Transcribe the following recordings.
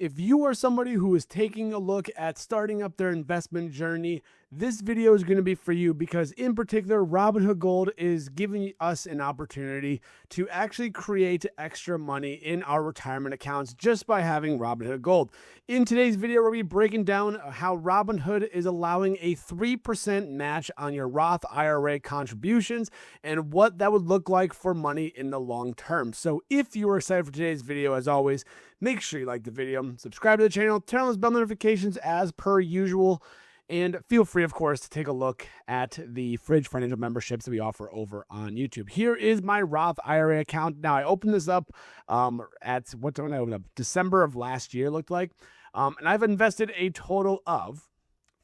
If you are somebody who is taking a look at starting up their investment journey, this video is going to be for you because in particular, Robinhood Gold is giving us an opportunity to actually create extra money in our retirement accounts just by having Robinhood Gold. In today's video, we'll be breaking down how Robinhood is allowing a 3% match on your Roth IRA contributions and what that would look like for money in the long term. So if you are excited for today's video, as always, make sure you like the video, subscribe to the channel, turn on those bell notifications as per usual, and feel free, of course, to take a look at the Fridge Financial memberships that we offer over on YouTube. Here is my Roth IRA account. Now, I opened this up at, what did I open up? December of last year, looked like. And I've invested a total of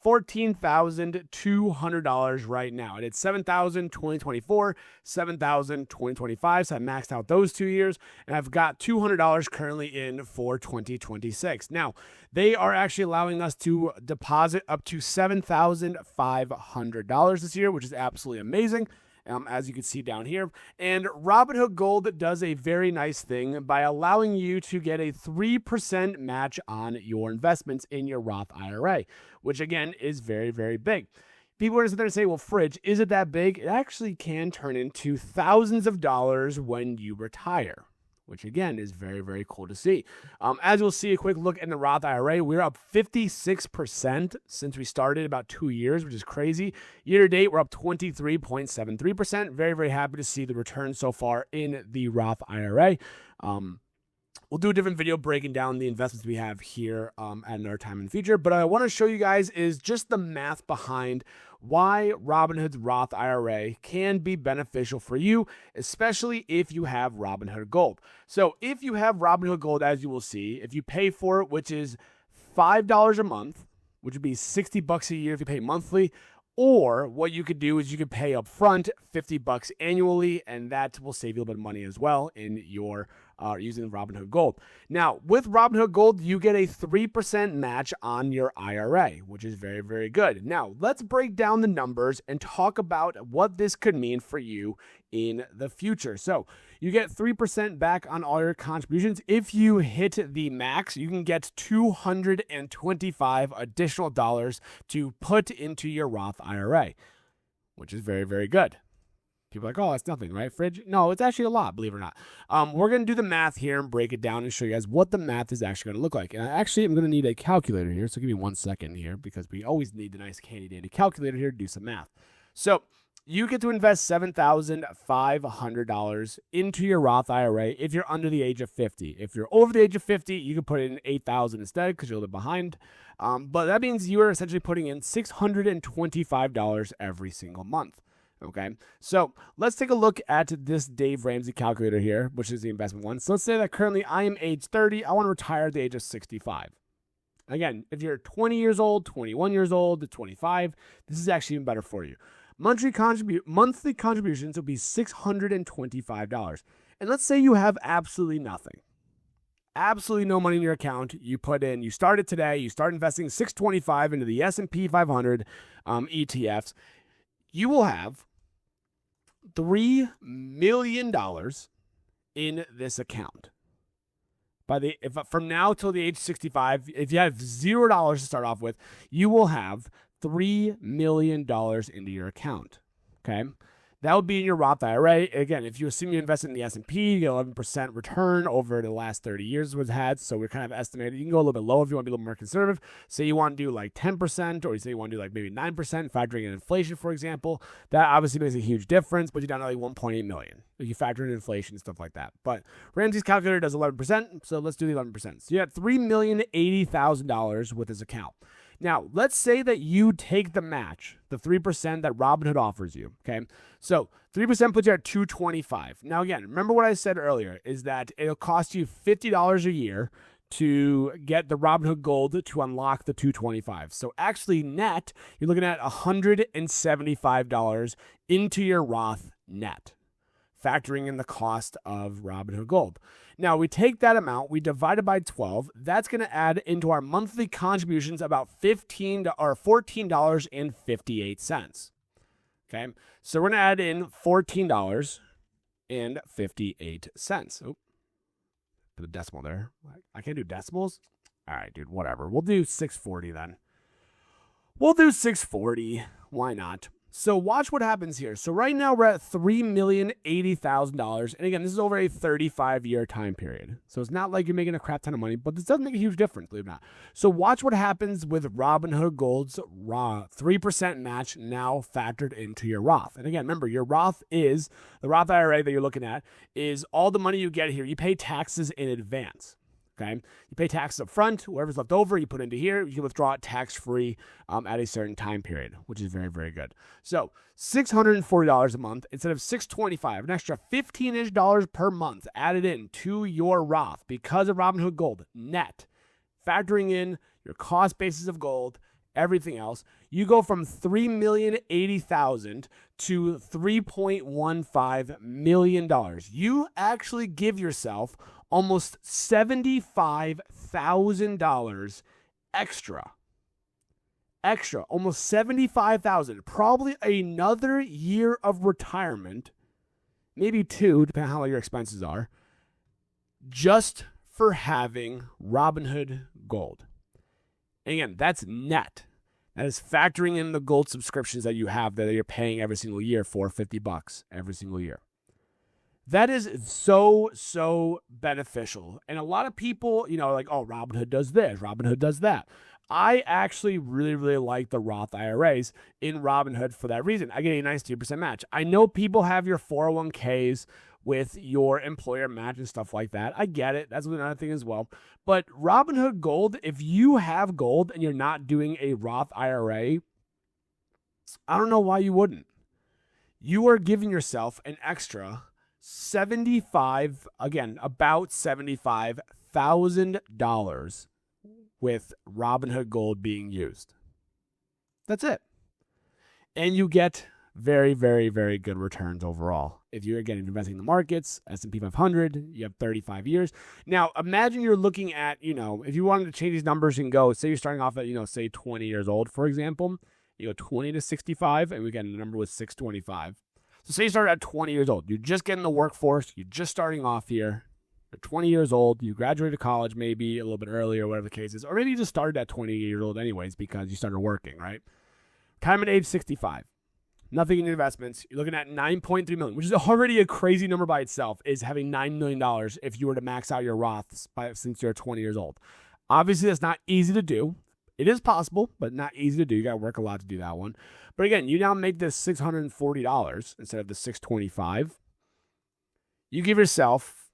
$14,200 right now. I did $7,000 2024, $7,000 2025. So I maxed out those 2 years, and I've got $200 currently in for 2026. Now, they are actually allowing us to deposit up to $7,500 this year, which is absolutely amazing. As you can see down here. And Robinhood Gold does a very nice thing by allowing you to get a 3% match on your investments in your Roth IRA, which again is very, very big. People are going to sit there and say, well, Fridge, is it that big? It actually can turn into thousands of dollars when you retire, which again is very, very cool to see. As you'll see, a quick look in the Roth IRA, we're up 56% since we started about 2 years, which is crazy. Year to date, we're up 23.73%. Very, very happy to see the return so far in the Roth IRA. We'll do a different video breaking down the investments we have here at another time in the future. But I want to show you guys is just the math behind why Robinhood's Roth IRA can be beneficial for you, especially if you have Robinhood Gold. So if you have Robinhood Gold, as you will see, if you pay for it, which is $5 a month, which would be $60 a year if you pay monthly, or what you could do is you could pay up front $50 annually, and that will save you a little bit of money as well in your using Robinhood Gold. Now, with Robinhood Gold, you get a 3% match on your IRA, which is very, very good. Now, let's break down the numbers and talk about what this could mean for you in the future. So, you get 3% back on all your contributions. If you hit the max, you can get $225 additional dollars to put into your Roth IRA, which is very, very good. People are like, oh, that's nothing, right, Fridge? No, it's actually a lot, believe it or not. We're going to do the math here and break it down and show you guys what the math is actually going to look like. And actually, I'm going to need a calculator here, so give me 1 second here because we always need the nice handy dandy calculator here to do some math. So you get to invest $7,500 into your Roth IRA if you're under the age of 50. If you're over the age of 50, you can put in $8,000 instead because you're a little bit behind. But that means you are essentially putting in $625 every single month. Okay, so let's take a look at this Dave Ramsey calculator here, which is the investment one. So let's say that currently I am age 30. I want to retire at the age of 65. Again, if you're 20 years old, 21 years old, 25, this is actually even better for you. Monthly contributions will be $625. And let's say you have absolutely nothing. Absolutely no money in your account. You started today, you start investing $625 into the S&P 500 ETFs. You will have $3 million in this account. From now till the age 65, if you have $0 to start off with, you will have $3 million into your account. Okay, that would be in your Roth IRA. Again, if you assume you invest in the S&P, you get 11% return over the last 30 years was had. So we're kind of estimating. You can go a little bit low if you want to be a little more conservative. Say you want to do like 10%, or you say you want to do like maybe 9%, factoring in inflation, for example. That obviously makes a huge difference, but you're down to like 1.8 million. If you factor in inflation and stuff like that. But Ramsey's calculator does 11%, so let's do the 11%. So you got $3,080,000 with this account. Now, let's say that you take the match, the 3% that Robinhood offers you, okay? So 3% puts you at $225. Now, again, remember what I said earlier is that it'll cost you $50 a year to get the Robinhood Gold to unlock the $225. So actually net, you're looking at $175 into your Roth net, factoring in the cost of Robinhood Gold. Now, we take that amount, we divide it by 12. That's going to add into our monthly contributions about $14.58. Okay, so we're going to add in $14.58. Oh, put a decimal there. I can't do decimals. All right, dude, whatever. We'll do 640 then. We'll do 640. Why not? So watch what happens here. So right now we're at $3,080,000. And again, this is over a 35-year time period. So it's not like you're making a crap ton of money, but this does make a huge difference, believe it or not. So watch what happens with Robinhood Gold's 3% match now factored into your Roth. And again, remember, your Roth is, the Roth IRA that you're looking at is all the money you get here. You pay taxes in advance. Okay, you pay taxes up front. Whatever's left over, you put into here. You can withdraw it tax-free at a certain time period, which is very, very good. So $640 a month instead of $625, an extra $15-ish per month added in to your Roth because of Robinhood Gold net, factoring in your cost basis of gold, everything else. You go from $3,080,000 to $3.15 million. You actually give yourself almost $75,000 extra, almost $75,000, probably another year of retirement, maybe 2, depending on how your expenses are, just for having Robinhood Gold. And again, that's net. That is factoring in the gold subscriptions that you have that you're paying every single year for $50 every single year. That is so beneficial. And a lot of people, like, oh, Robinhood does this, Robinhood does that. I actually really like the Roth IRAs in Robinhood for that reason. I get a nice 2% match. I know people have your 401ks with your employer match and stuff like that. I get it. That's another thing as well. But Robinhood Gold, if you have gold and you're not doing a Roth IRA, I don't know why you wouldn't. You are giving yourself an extra about $75,000 with Robinhood Gold being used. That's it. And you get very good returns overall. If you're again investing in the markets, S&P 500, you have 35 years. Now, imagine you're looking at, if you wanted to change these numbers and go, say you're starting off at, say 20 years old, for example, you go 20 to 65, and we get a number with 625. So say you started at 20 years old. You're just getting the workforce. You're just starting off here. You're 20 years old. You graduated college maybe a little bit earlier, whatever the case is. Or maybe you just started at 20 years old anyways because you started working, right? Retirement age 65. Nothing in investments. You're looking at $9.3 million, which is already a crazy number by itself, is having $9 million if you were to max out your Roths since you're 20 years old. Obviously, that's not easy to do. It is possible, but not easy to do. You got to work a lot to do that one. But again, you now make this $640 instead of the $625. You give yourself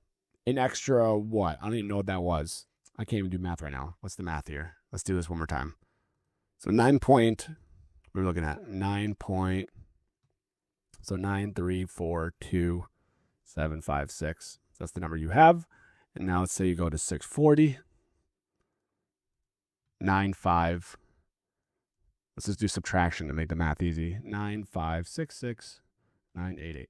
an extra what? I don't even know what that was. I can't even do math right now. What's the math here? Let's do this one more time. So we're looking at 9.342,756. That's the number you have. And now let's say you go to 640. 95. Let's just do subtraction to make the math easy. 9,566,988.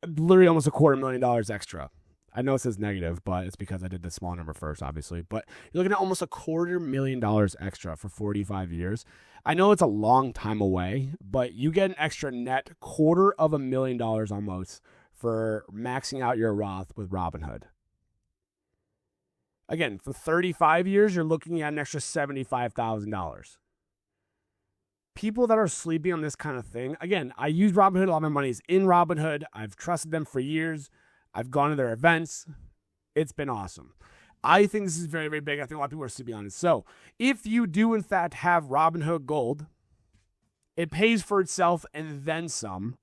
Literally almost $250,000 extra. I know it says negative, but it's because I did the small number first, obviously. But you're looking at almost $250,000 extra for 45 years. I know it's a long time away, but you get an extra net $250,000 almost for maxing out your Roth with Robinhood. Again, for 35 years, you're looking at an extra $75,000. People that are sleeping on this kind of thing, again, I use Robinhood. A lot of my money is in Robinhood. I've trusted them for years. I've gone to their events. It's been awesome. I think this is very big. I think a lot of people are sleeping on it. So if you do, in fact, have Robinhood Gold, it pays for itself and then some,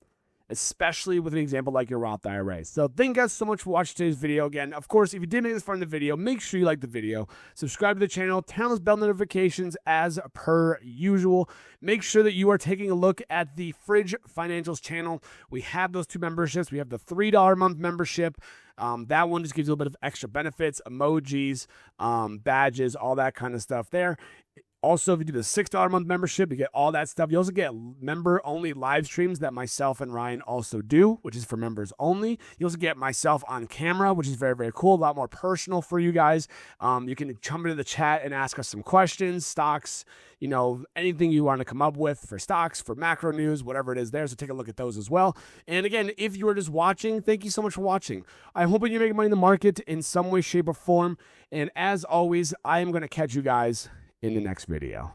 especially with an example like your Roth IRA. So thank you guys so much for watching today's video. Again, of course, if you did make this far in the video, make sure you like the video, subscribe to the channel, turn on those bell notifications as per usual. Make sure that you are taking a look at the Fridge Financials channel. We have those 2 memberships. We have the $3 a month membership. That one just gives you a little bit of extra benefits, emojis, badges, all that kind of stuff there. Also, if you do the $6 a month membership, you get all that stuff. You also get member-only live streams that myself and Ryan also do, which is for members only. You also get myself on camera, which is very, very cool, a lot more personal for you guys. You can jump into the chat and ask us some questions, stocks, anything you want to come up with for stocks, for macro news, whatever it is there. So take a look at those as well. And again, if you are just watching, thank you so much for watching. I'm hoping you're making money in the market in some way, shape, or form. And as always, I am going to catch you guys in the next video.